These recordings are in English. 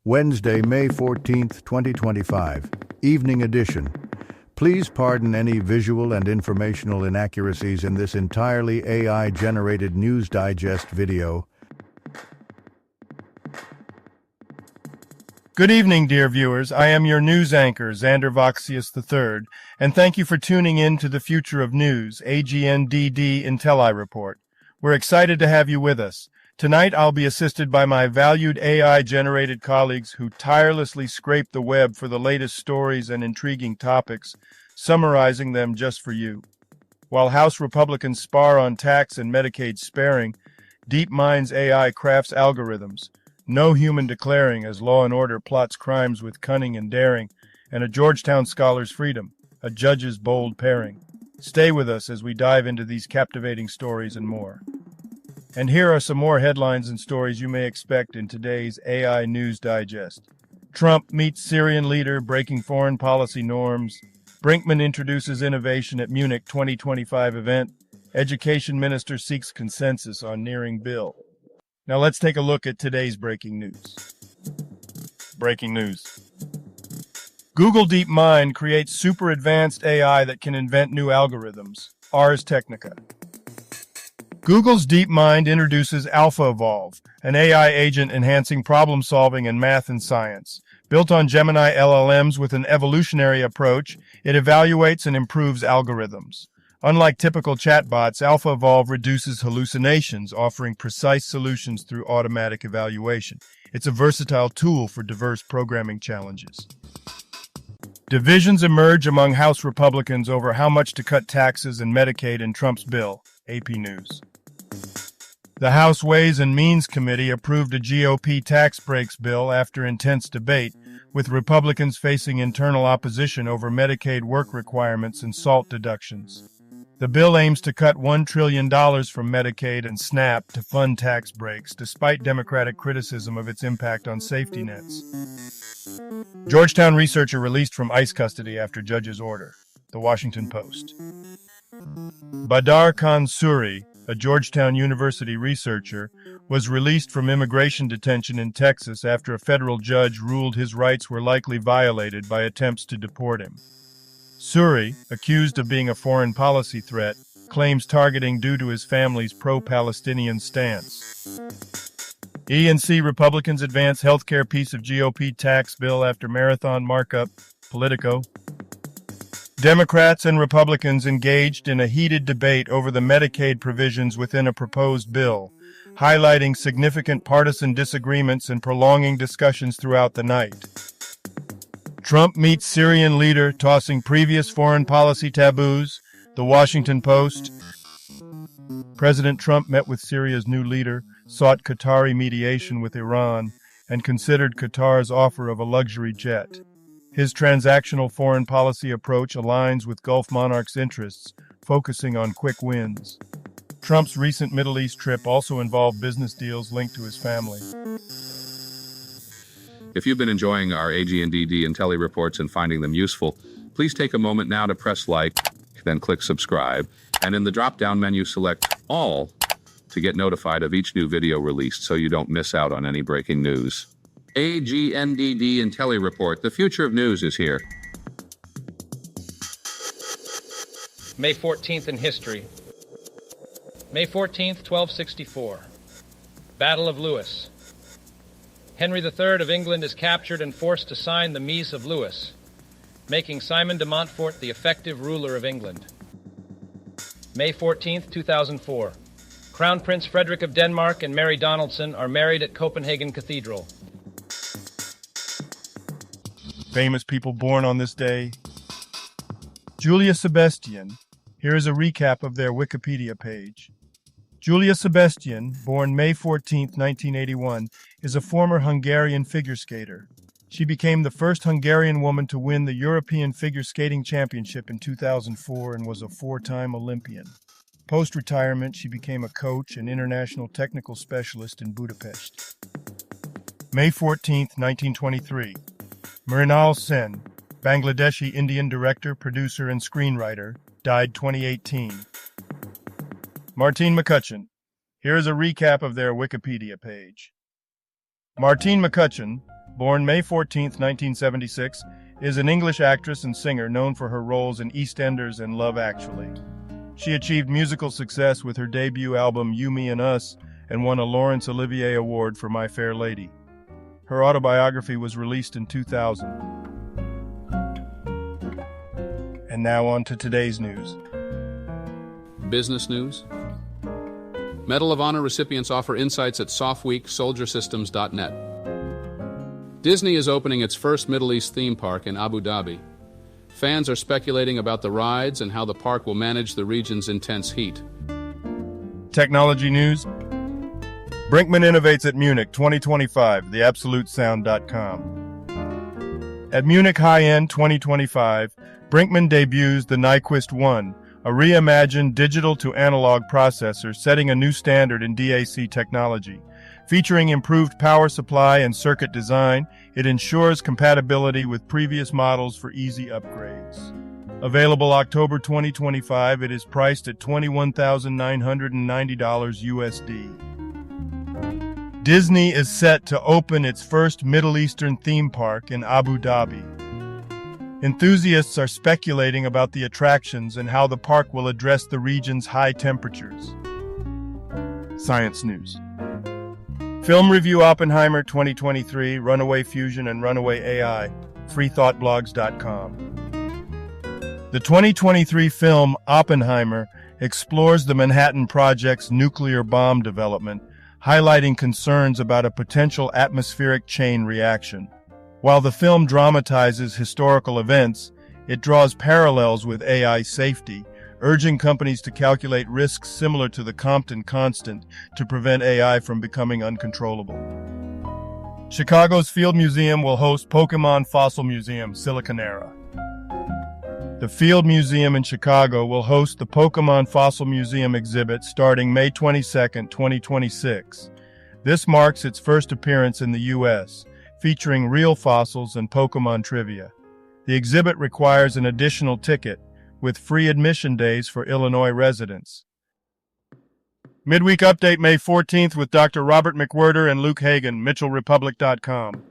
Wednesday, May 14th, 2025, Evening Edition. Please pardon any visual and informational inaccuracies in this entirely AI-generated News Digest video. Good evening, dear viewers. I am your news anchor, Xander Voxius III, and thank you for tuning in to the Future of News, AGNDD intelliReport. We're excited to have you with us. Tonight, I'll be assisted by my valued AI-generated colleagues who tirelessly scrape the web for the latest stories and intriguing topics, summarizing them just for you. While House Republicans spar on tax and Medicaid sparing, DeepMind's AI crafts algorithms, no human declaring as Law and Order plots crimes with cunning and daring, and a Georgetown scholar's freedom, a judge's bold pairing. Stay with us as we dive into these captivating stories and more. And here are some more headlines and stories you may expect in today's AI News Digest. Trump meets Syrian leader breaking foreign policy norms. Brinkman introduces innovation at Munich 2025 event. Education minister seeks consensus on nearing bill. Now let's take a look at today's breaking news. Breaking news. Google DeepMind creates super advanced AI that can invent new algorithms. Ars Technica. Google's DeepMind introduces AlphaEvolve, an AI agent enhancing problem solving in math and science. Built on Gemini LLMs with an evolutionary approach, it evaluates and improves algorithms. Unlike typical chatbots, AlphaEvolve reduces hallucinations, offering precise solutions through automatic evaluation. It's a versatile tool for diverse programming challenges. Divisions emerge among House Republicans over how much to cut taxes and Medicaid in Trump's bill. AP News. The House Ways and Means Committee approved a GOP tax breaks bill after intense debate, with Republicans facing internal opposition over Medicaid work requirements and SALT deductions. The bill aims to cut $1 trillion from Medicaid and SNAP to fund tax breaks, despite Democratic criticism of its impact on safety nets. Georgetown researcher released from ICE custody after judge's order. The Washington Post. Badar Khan Suri, a Georgetown University researcher, was released from immigration detention in Texas after a federal judge ruled his rights were likely violated by attempts to deport him. Suri, accused of being a foreign policy threat, claims targeting due to his family's pro-Palestinian stance. E&C Republicans advance healthcare piece of GOP tax bill after marathon markup. Politico. Democrats and Republicans engaged in a heated debate over the Medicaid provisions within a proposed bill, highlighting significant partisan disagreements and prolonging discussions throughout the night. Trump meets Syrian leader, tossing previous foreign policy taboos. The Washington Post. President Trump met with Syria's new leader, sought Qatari mediation with Iran, and considered Qatar's offer of a luxury jet. His transactional foreign policy approach aligns with Gulf monarchs' interests, focusing on quick wins. Trump's recent Middle East trip also involved business deals linked to his family. If you've been enjoying our AGNDD intelliReports and finding them useful, please take a moment now to press like, then click subscribe, and in the drop-down menu select All to get notified of each new video released so you don't miss out on any breaking news. AGNDD intelliReport, the future of news is here. May 14th in history. May 14th, 1264. Battle of Lewes. Henry III of England is captured and forced to sign the Mise of Lewes, making Simon de Montfort the effective ruler of England. May 14th, 2004. Crown Prince Frederick of Denmark and Mary Donaldson are married at Copenhagen Cathedral. Famous people born on this day. Julia Sebastian. Here is a recap of their Wikipedia page. Julia Sebastian, born May 14, 1981, is a former Hungarian figure skater. She became the first Hungarian woman to win the European Figure Skating Championship in 2004 and was a four-time Olympian. Post-retirement, she became a coach and international technical specialist in Budapest. May 14, 1923. Mrinal Sen, Bangladeshi Indian director, producer, and screenwriter, died 2018. Martine McCutcheon. Here is a recap of their Wikipedia page. Martine McCutcheon, born May 14, 1976, is an English actress and singer known for her roles in EastEnders and Love Actually. She achieved musical success with her debut album You, Me and Us and won a Laurence Olivier Award for My Fair Lady. Her autobiography was released in 2000. And now on to today's news. Business news. Medal of Honor recipients offer insights at softweeksoldiersystems.net. Disney is opening its first Middle East theme park in Abu Dhabi. Fans are speculating about the rides and how the park will manage the region's intense heat. Technology news. Brinkmann innovates at Munich 2025, theabsolutesound.com. At Munich High-End 2025, Brinkmann debuts the Nyquist 1, a reimagined digital-to-analog processor setting a new standard in DAC technology. Featuring improved power supply and circuit design, it ensures compatibility with previous models for easy upgrades. Available October 2025, it is priced at $21,990 USD. Disney is set to open its first Middle Eastern theme park in Abu Dhabi. Enthusiasts are speculating about the attractions and how the park will address the region's high temperatures. Science news. Film review Oppenheimer 2023, Runaway Fusion and Runaway AI, freethoughtblogs.com. The 2023 film Oppenheimer explores the Manhattan Project's nuclear bomb development, highlighting concerns about a potential atmospheric chain reaction. While the film dramatizes historical events, it draws parallels with AI safety, urging companies to calculate risks similar to the Compton constant to prevent AI from becoming uncontrollable. Chicago's Field Museum will host Pokémon Fossil Museum, Silicon Era. The Field Museum in Chicago will host the Pokémon Fossil Museum exhibit starting May 22, 2026. This marks its first appearance in the U.S., featuring real fossils and Pokémon trivia. The exhibit requires an additional ticket, with free admission days for Illinois residents. Midweek Update May 14th with Dr. Robert McWhirter and Luke Hagen, MitchellRepublic.com.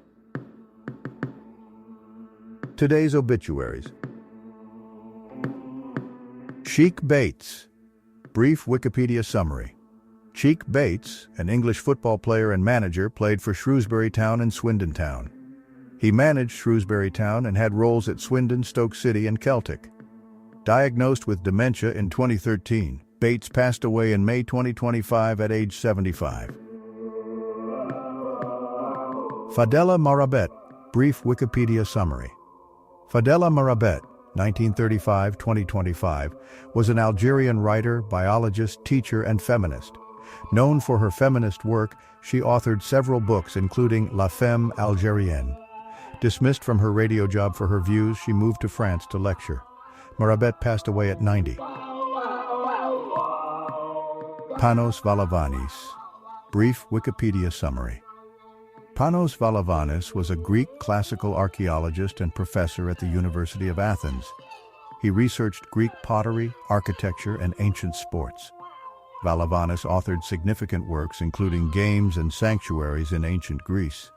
Today's obituaries. Sheik Bates. Brief Wikipedia summary. Sheik Bates, an English football player and manager, played for Shrewsbury Town and Swindon Town. He managed Shrewsbury Town and had roles at Swindon, Stoke City, and Celtic. Diagnosed with dementia in 2013, Bates passed away in May 2025 at age 75. Fadela Marabet. Brief Wikipedia summary. Fadela Marabet, 1935-2025, was an Algerian writer, biologist, teacher, and feminist. Known for her feminist work, she authored several books including La Femme Algérienne. Dismissed from her radio job for her views, she moved to France to lecture. Marabet passed away at 90. Panos Valavanis. Brief Wikipedia summary. Panos Valavanis was a Greek classical archaeologist and professor at the University of Athens. He researched Greek pottery, architecture, and ancient sports. Valavanis authored significant works including games and sanctuaries in ancient Greece.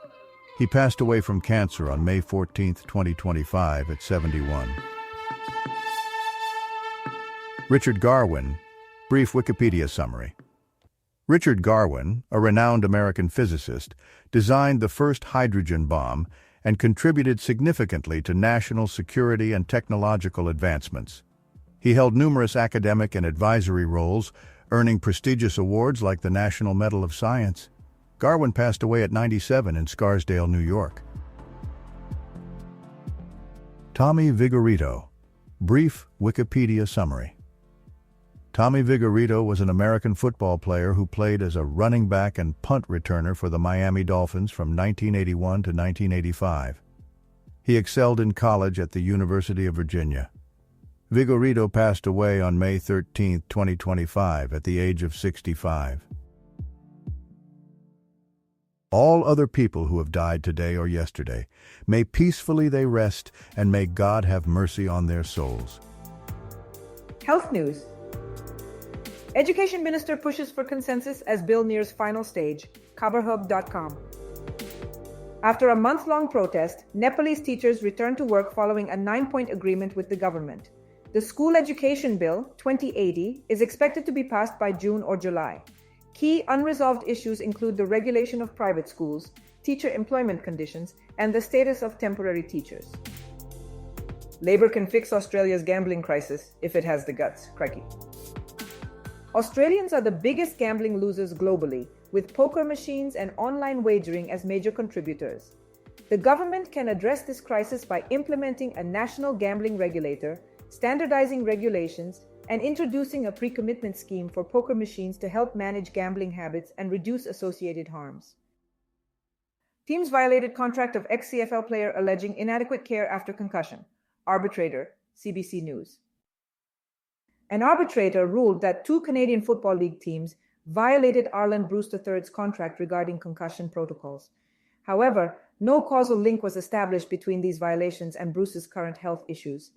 He passed away from cancer on May 14, 2025 at 71. Richard Garwin. Brief Wikipedia summary. Richard Garwin, a renowned American physicist, designed the first hydrogen bomb and contributed significantly to national security and technological advancements. He held numerous academic and advisory roles, earning prestigious awards like the National Medal of Science. Garwin passed away at 97 in Scarsdale, New York. Tommy Vigorito. Brief Wikipedia summary. Tommy Vigorito was an American football player who played as a running back and punt returner for the Miami Dolphins from 1981 to 1985. He excelled in college at the University of Virginia. Vigorito passed away on May 13, 2025, at the age of 65. All other people who have died today or yesterday, may peacefully they rest, and may God have mercy on their souls. Health news. Education Minister pushes for consensus as bill nears final stage. CoverHub.com. After a month-long protest, Nepalese teachers returned to work following a 9-point agreement with the government. The School Education Bill, 2080, is expected to be passed by June or July. Key unresolved issues include the regulation of private schools, teacher employment conditions, and the status of temporary teachers. Labour can fix Australia's gambling crisis if it has the guts. Crikey. Australians are the biggest gambling losers globally, with poker machines and online wagering as major contributors. The government can address this crisis by implementing a national gambling regulator, standardizing regulations, and introducing a pre-commitment scheme for poker machines to help manage gambling habits and reduce associated harms. Teams violated contract of ex-CFL player alleging inadequate care after concussion. Arbitrator, CBC News. An arbitrator ruled that 2 Canadian Football League teams violated Arlen Bruce III's contract regarding concussion protocols. However, no causal link was established between these violations and Bruce's current health issues.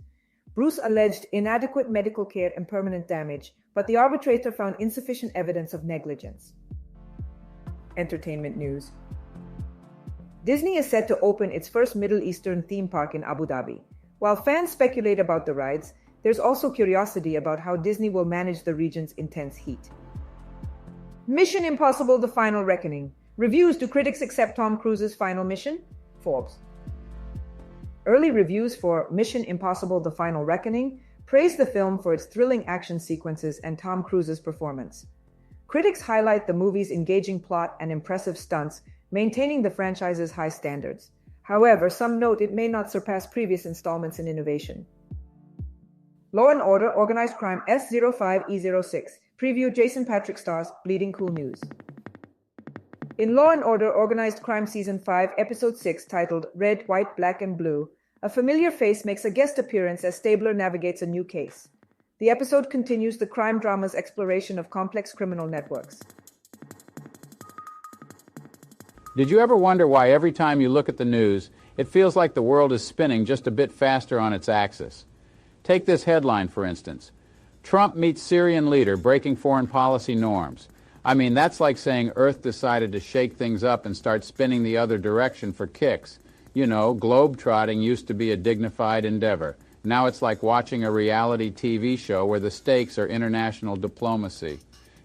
Bruce alleged inadequate medical care and permanent damage, but the arbitrator found insufficient evidence of negligence. Entertainment news. Disney is set to open its first Middle Eastern theme park in Abu Dhabi. While fans speculate about the rides, there's also curiosity about how Disney will manage the region's intense heat. Mission Impossible: The Final Reckoning. Reviews: do critics accept Tom Cruise's final mission? Forbes. Early reviews for Mission Impossible: The Final Reckoning praised the film for its thrilling action sequences and Tom Cruise's performance. Critics highlight the movie's engaging plot and impressive stunts, maintaining the franchise's high standards. However, some note it may not surpass previous installments in innovation. Law & Order Organized Crime S05E06. Preview: Jason Patric stars, Bleeding Cool News. In Law & Order Organized Crime Season 5, Episode 6, titled Red, White, Black, and Blue, a familiar face makes a guest appearance as Stabler navigates a new case. The episode continues the crime drama's exploration of complex criminal networks. Did you ever wonder why every time you look at the news, it feels like the world is spinning just a bit faster on its axis? Take this headline, for instance. Trump meets Syrian leader breaking foreign policy norms. I mean, that's like saying Earth decided to shake things up and start spinning the other direction for kicks. You know, globe-trotting used to be a dignified endeavor. Now it's like watching a reality TV show where the stakes are international diplomacy.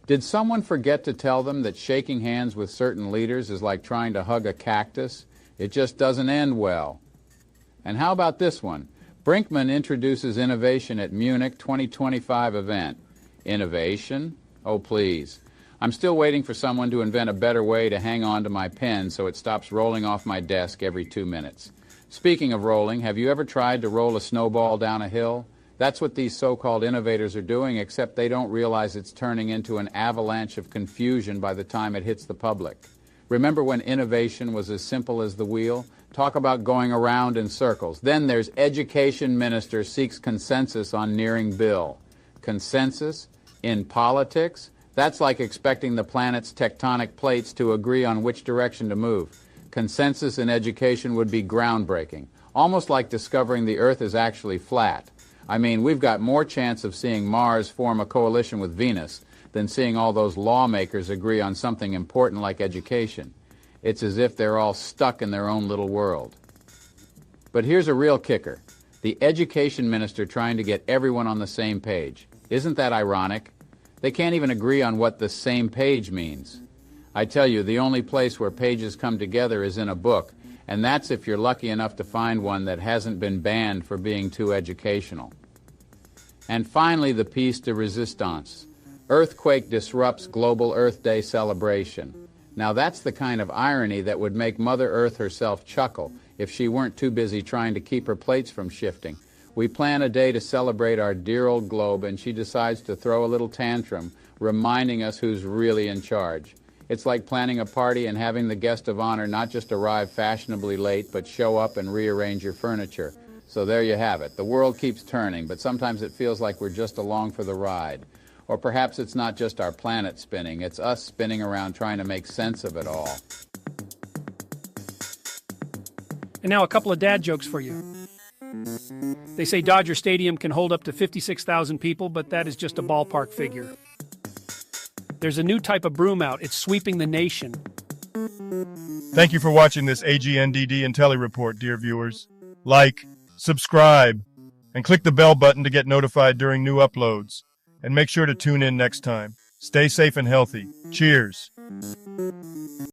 Did someone forget to tell them that shaking hands with certain leaders is like trying to hug a cactus? It just doesn't end well. And how about this one? Brinkman introduces innovation at Munich 2025 event. Innovation? Oh, please. I'm still waiting for someone to invent a better way to hang on to my pen so it stops rolling off my desk every 2 minutes. Speaking of rolling, have you ever tried to roll a snowball down a hill? That's what these so-called innovators are doing, except they don't realize it's turning into an avalanche of confusion by the time it hits the public. Remember when innovation was as simple as the wheel? Talk about going around in circles. Then there's education minister seeks consensus on nearing bill. Consensus? In politics? That's like expecting the planet's tectonic plates to agree on which direction to move. Consensus in education would be groundbreaking, almost like discovering the Earth is actually flat. I mean, we've got more chance of seeing Mars form a coalition with Venus than seeing all those lawmakers agree on something important like education. It's as if they're all stuck in their own little world. But here's a real kicker. The education minister trying to get everyone on the same page. Isn't that ironic? They can't even agree on what the same page means. I tell you, the only place where pages come together is in a book, and that's if you're lucky enough to find one that hasn't been banned for being too educational. And finally, the piece de resistance. Earthquake disrupts Global Earth Day celebration. Now that's the kind of irony that would make Mother Earth herself chuckle if she weren't too busy trying to keep her plates from shifting. We plan a day to celebrate our dear old globe, and she decides to throw a little tantrum, reminding us who's really in charge. It's like planning a party and having the guest of honor not just arrive fashionably late, but show up and rearrange your furniture. So there you have it. The world keeps turning, but sometimes it feels like we're just along for the ride. Or perhaps it's not just our planet spinning, it's us spinning around trying to make sense of it all. And now a couple of dad jokes for you. They say Dodger Stadium can hold up to 56,000 people, but that is just a ballpark figure. There's a new type of broom out. It's sweeping the nation. Thank you for watching this AGNDD intelliReport, dear viewers. Like, subscribe, and click the bell button to get notified during new uploads. And make sure to tune in next time. Stay safe and healthy. Cheers.